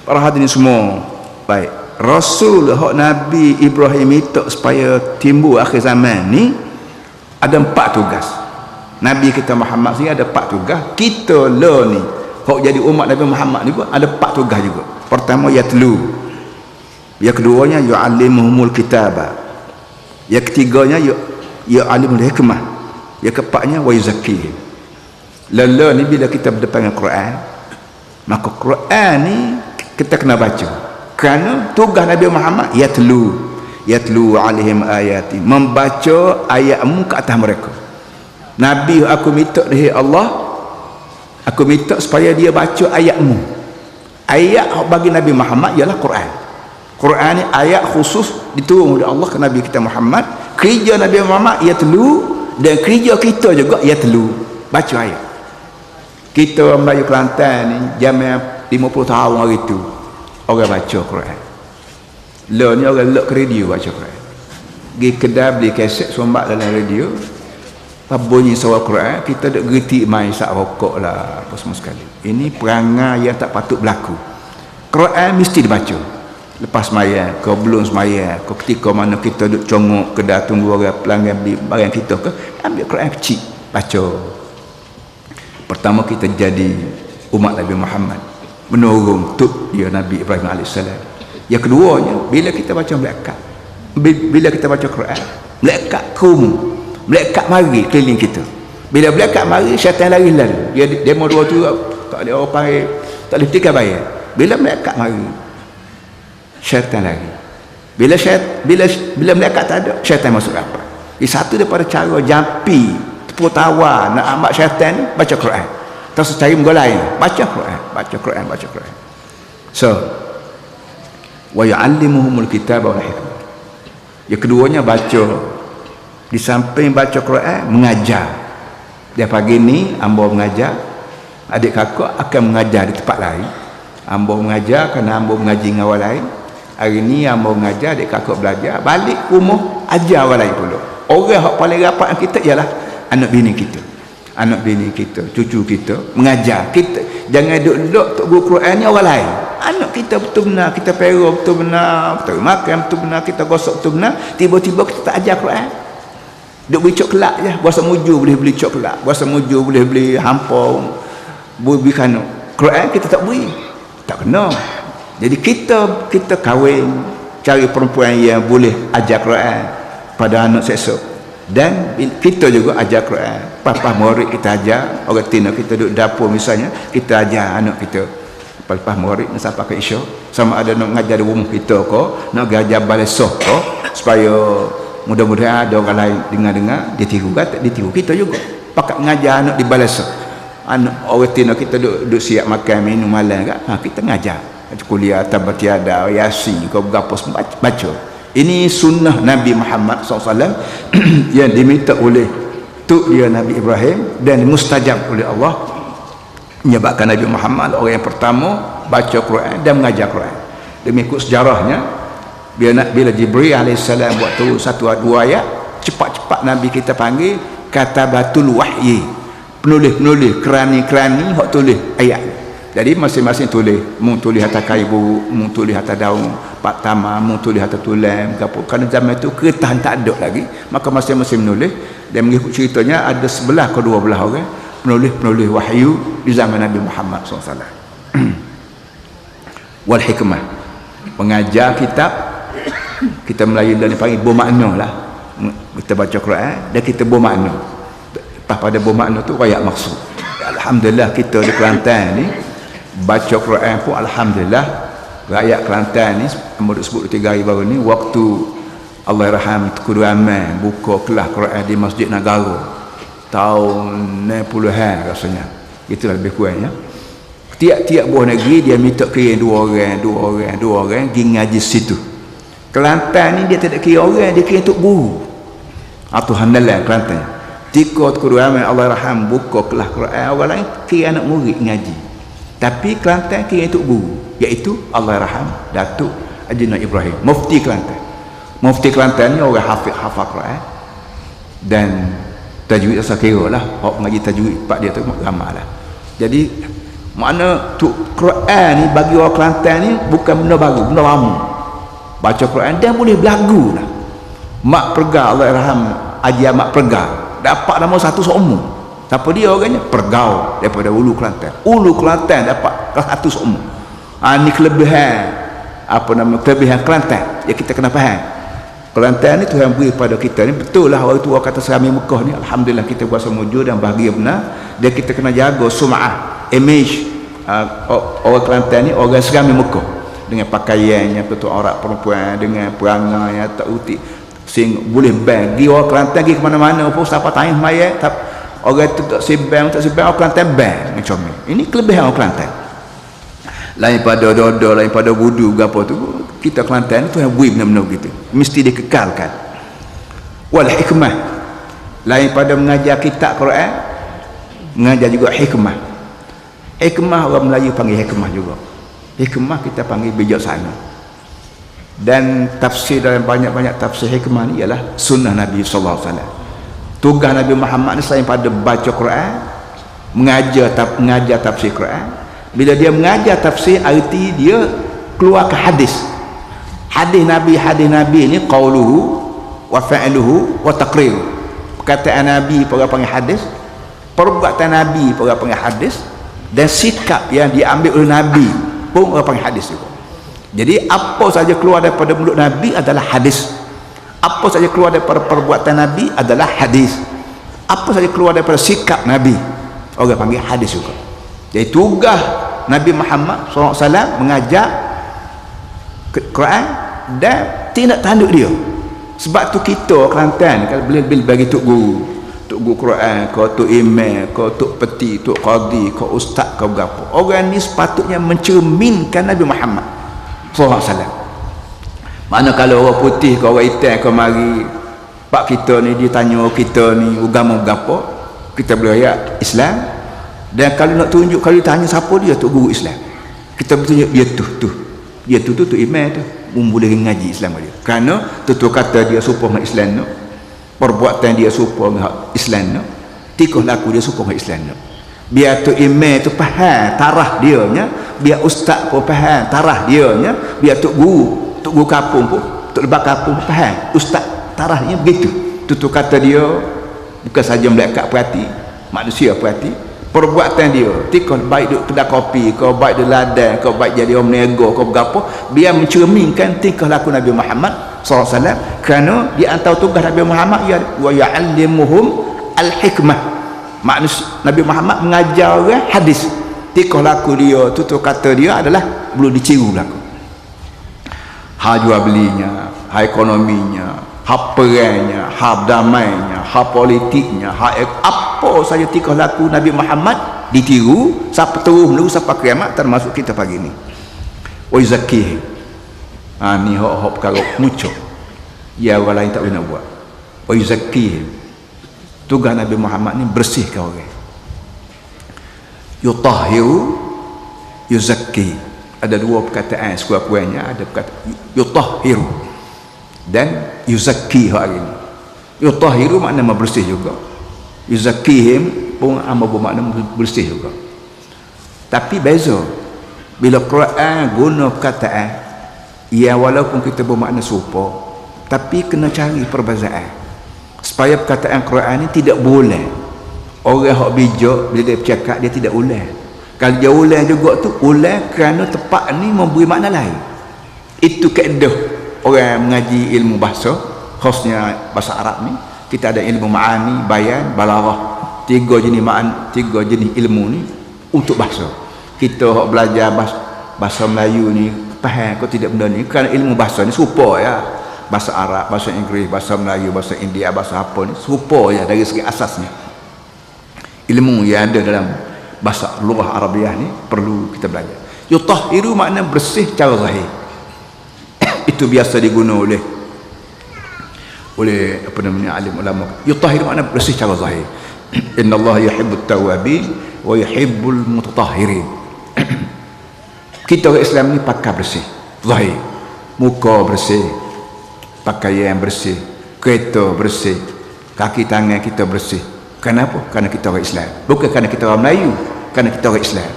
Para hadirin semua, baik, Rasul hak Nabi Ibrahim minta supaya timbul akhir zaman ni ada 4 tugas. Nabi kita Muhammad sini ada 4 tugas. Kita lah ni hak jadi umat Nabi Muhammad ni pun ada 4 tugas juga. Pertama yatlu, yang keduanya yu'allimuhumul kitaba, yang ketiganya yu'allimul hikmah, yang keempatnya wa yuzakkihim. Lala ni bila kita berdepan dengan Quran, maka Quran ni kita kena baca, kerana tugas Nabi Muhammad yatlu alaihim ayati, membaca ayatmu ke atas mereka. Nabi, aku minta dari Allah, aku minta supaya dia baca ayatmu. Ayat bagi Nabi Muhammad ialah Quran. Quran ni ayat khusus diturun oleh Allah ke Nabi kita Muhammad. Kerja Nabi Muhammad yatlu, dan kerja kita juga yatlu, baca ayat. Kita Melayu Kelantan ni zaman 50 tahun hari tu orang baca Quran. Lah ni orang lok ke radio baca Quran. Pergi kedai beli kaset sombak dalam radio, apa bunyi suara Quran, kita duk gerti main sak rokok lah apa semua sekali. Ini perangai yang tak patut berlaku. Quran mesti dibaca lepas sembahyang ke, belum sembahyang ke, ketika mana kita duk congok kedai tunggu orang pelanggan beli barang kita ke, ambil Quran kecil baca. Pertama kita jadi umat Nabi Muhammad, menurun untuk dia Nabi Ibrahim AS. Yang keduanya, bila kita baca malaikat, bila kita baca Quran, malaikat malaikat mari keliling kita. Bila malaikat mari, syaitan lari lalu. Dia demo dua tu tak ada orang panggil, tak boleh tinggal bayar. Bila malaikat mari, syaitan lari. Bila malaikat tak ada, syaitan masuk apa? Ini satu daripada cara jampi tepuk tawa nak ambil syaitan, baca Quran. Terus cari muka lain, baca Quran. So, wa yu'allimuhumul kitaba wal hikmah. Yang keduanya baca, di samping baca Quran, mengajar. Dia pagi ni ambo mengajar, adik kakak akan mengajar di tempat lain. Ambo mengajar kerana ambo mengaji dengan orang lain. Hari ni ambo mengajar, adik kakak belajar, balik rumah ajar orang lain pula. Orang yang paling rapat kita ialah anak bini kita, cucu kita, mengajar kita. Jangan duduk tok guru Quran ni orang lain. Anak kita betul benar, kita peroh betul benar, kita makan betul benar, kita gosok betul benar, tiba-tiba kita tak ajar Quran. Duk beli coklat je, bahasa muju boleh beli coklat, bahasa muju boleh beli hampa, beli kanu. Quran kita tak beri, tak kena. Jadi kita kahwin, cari perempuan yang boleh ajar Quran pada anak seksa. Dan kita juga ajar Quran. Papa murid kita ajar, orang tina kita duduk dapur misalnya, kita ajar anak kita. Lepas murid nak sampai ke isyak, sama ada nak mengajar di rumah kita ke, nak ajar balesoh ke, supaya mudah-mudahan ada orang lain dengar-dengar, dia tiru kata, dia tiru kita juga. Pakat mengajar anak di balesoh. Anak orang tina kita duduk siap makan minum malam kan, kita mengajar. Kuliah tabatiada, yasin, kau berapa semua baca. Ini sunnah Nabi Muhammad SAW yang diminta oleh tuk dia Nabi Ibrahim dan mustajab oleh Allah, menyebabkan Nabi Muhammad orang yang pertama baca Quran dan mengajar Quran. Demikian sejarahnya, bila Jibril AS buat turun 1-2 ayat, cepat-cepat Nabi kita panggil katabatul wahyi, penulis-penulis, kerani-kerani hak tulis ayat. Jadi masing-masing tulis, mu tulis atas kayu buruk, mu tulis atas daun pak tama, mu tulis atas tulang apa. Kerana zaman itu kertas tak ada lagi, maka masing-masing menulis. Dan mengikut ceritanya ada 11 ke 12 orang penulis-penulis wahyu di zaman Nabi Muhammad SAW. Wal hikmah, pengajar kitab, kita Melayu dan dipanggil bermakna lah. Kita baca Quran dan kita bermakna. Lepas pada bermakna tu rakyat maksud. Alhamdulillah kita di Kelantan ni baca Quran pun alhamdulillah. Rakyat Kelantan ni sebut 3 hari baru ni, waktu Allahyarham Tuku Aman buka kelas Quran di Masjid Negara tahun 90-an rasanya, itulah lebih kurang ya. Tiap-tiap buah negeri dia minta kira 2 orang pergi ngaji situ. Kelantan ni dia tak ada kira orang, dia kira untuk guru atau handalan Kelantan. Tika Tuku Aman Allahyarham buka kelas Quran, orang lain kira anak murid ngaji, tapi Kelantan kira untuk guru, iaitu Allahyarham Datuk Haji Noor Ibrahim, Mufti Kelantan. Mufti Kelantan ni orang hafal Quran dan tajwid asal kira lah, hak mengaji tajwid pak dia tu ramai lah. Jadi Makna tu Quran ni bagi orang Kelantan ni bukan benda baru, benda lama. Baca Quran dia boleh berlagu lah. Mak Perga, Allah irham Haji Ahmad Perga, dapat nama satu seumur. Siapa dia orangnya? Pergau daripada Ulu Kelantan. Ulu Kelantan dapat kelas satu seumur. Ni kelebihan apa nama, kelebihan Kelantan. Ya kita kena faham. Kelantan ni Tuhan beri pada kita ni, betul lah waktu orang kata Serami Mekah ni, alhamdulillah kita buat semujud dan bahagia benar. Dan kita kena jaga sum'ah, image orang Kelantan ni, orang Serami Mekah, dengan pakaiannya, betul orang perempuan, dengan perangai yang tak utik, sehingga boleh bang di orang Kelantan pergi ke mana-mana pun siapa tanya mayat orang tu tak sebang orang Kelantan bang macam ni. Ini kelebihan orang Kelantan. Lain pada dodo, lain pada wudu apa tu, kita Kelantan tu yang bui benda-benda begitu, mesti dikekalkan. Wal hikmah, lain pada mengajar kitab Quran, mengajar juga hikmah. Hikmah orang Melayu panggil hikmah juga. Hikmah kita panggil bijaksana. Dan tafsir dalam banyak-banyak tafsir hikmah ni ialah sunnah Nabi sallallahu alaihi wasallam. Tugas Nabi Muhammad ni selain pada baca Quran, mengajar tafsir Quran, bila dia mengajar tafsir, arti dia keluar ke hadis. Hadis Nabi ni qauluhu wa fa'luhu wa taqriru. Perkataan Nabi orang panggil hadis, perbuatan Nabi orang panggil hadis, dan sikap yang diambil oleh Nabi pun orang panggil hadis juga. Jadi apa saja keluar daripada mulut Nabi adalah hadis. Apa saja keluar daripada perbuatan Nabi adalah hadis. Apa saja keluar daripada sikap Nabi, orang panggil hadis juga. Jadi tugas Nabi Muhammad SAW mengajar Quran dan tindak tanduk dia. Sebab tu kita Kelantan kalau boleh bagi tok guru Quran, kau tok imam, kau tok peti, tok qadi, kau ustaz, kau berapa, orang ni sepatutnya mencerminkan Nabi Muhammad SAW. Mana kalau orang putih ke orang hitam ke mari pak kita ni, dia tanya kita ni agama berapa, kita boleh ayat Islam. Dan kalau nak tunjuk, kalau ditanya siapa dia, tu guru Islam, kita bertunjuk dia tu imam tu boleh ngaji Islam dia. Kerana tutur kata dia serupa dengan Islam tu, perbuatan dia serupa dengan Islam tu, tingkah laku dia serupa dengan Islam tu. Biar tu imam tu faham tarah dia nya, biar ustaz pun faham tarah dia nya, biar tu guru kampung pun, tok lebat kampung faham ustaz tarahnya begitu. Tutur kata dia bukan saja melekat perhati, manusia perhati, perbuatan dia, tingkah baik duduk kedai kopi, kau baik di ladang, kau baik jadi orang meniaga, kau berapa, biar mencerminkan tingkah laku Nabi Muhammad SAW. Kerana di antara tugas Nabi Muhammad ya wa ya'allimuhum al-hikmah. Maksud Nabi Muhammad mengajar orang hadis. Tingkah laku dia, tutur kata dia adalah perlu diciru laku. Hal jual belinya, hal ekonominya, hal perangnya, hal damainya, hal politiknya, hal apa saja tingkah laku Nabi Muhammad ditiru sampai terus menerus sampai kiamat, termasuk kita pagi ni. Wa zakih. Ni hok perkara muncul. Ya orang lain tak boleh nak buat. Wa zakih. Tugas Nabi Muhammad ni bersihkan orang. Yutahhiru, yuzakki. Ada dua perkataan sekurang-kurangnya, ada perkataan yutahhiru dan yuzakki hari ini. Yutahhiru makna bersih juga, yuzakkihim pun makna bersih juga. Tapi beza bila Quran guna perkataan ya, walaupun kita bermakna serupa, tapi kena cari perbezaan supaya perkataan Quran ni tidak boleh orang hak bijak bila dia bercakap dia tidak ulang. Kalau dia ulang juga tu ulang kerana tepat ni memberi makna lain. Itu kaedah orang mengaji ilmu bahasa, khususnya bahasa Arab ni. Kita ada ilmu ma'ani, bayan, balaghah, tiga jenis ilmu ni untuk bahasa. Kita hak belajar bahasa Melayu ni faham kau tidak benda ni kerana ilmu bahasa ni serupa ya. Bahasa Arab, bahasa Inggeris, bahasa Melayu, bahasa India, bahasa apa ni serupa ya dari segi asasnya. Ilmu yang ada dalam bahasa lughah Arabiah ni perlu kita belajar. Yutahhiru makna bersih cara zahir. Itu biasa digunakan oleh apa namanya alim ulama. Yutahhiru makna bersih cara zahir. Innallaha yuhibbut tawwabin wa yuhibbul mutatahhirin. Kita orang Islam ni pakai bersih zahir, muka bersih, pakaian bersih, kereta bersih, kaki tangan kita bersih. Kenapa? Kerana kita orang Islam. Bukan kerana kita orang Melayu, kerana kita orang Islam.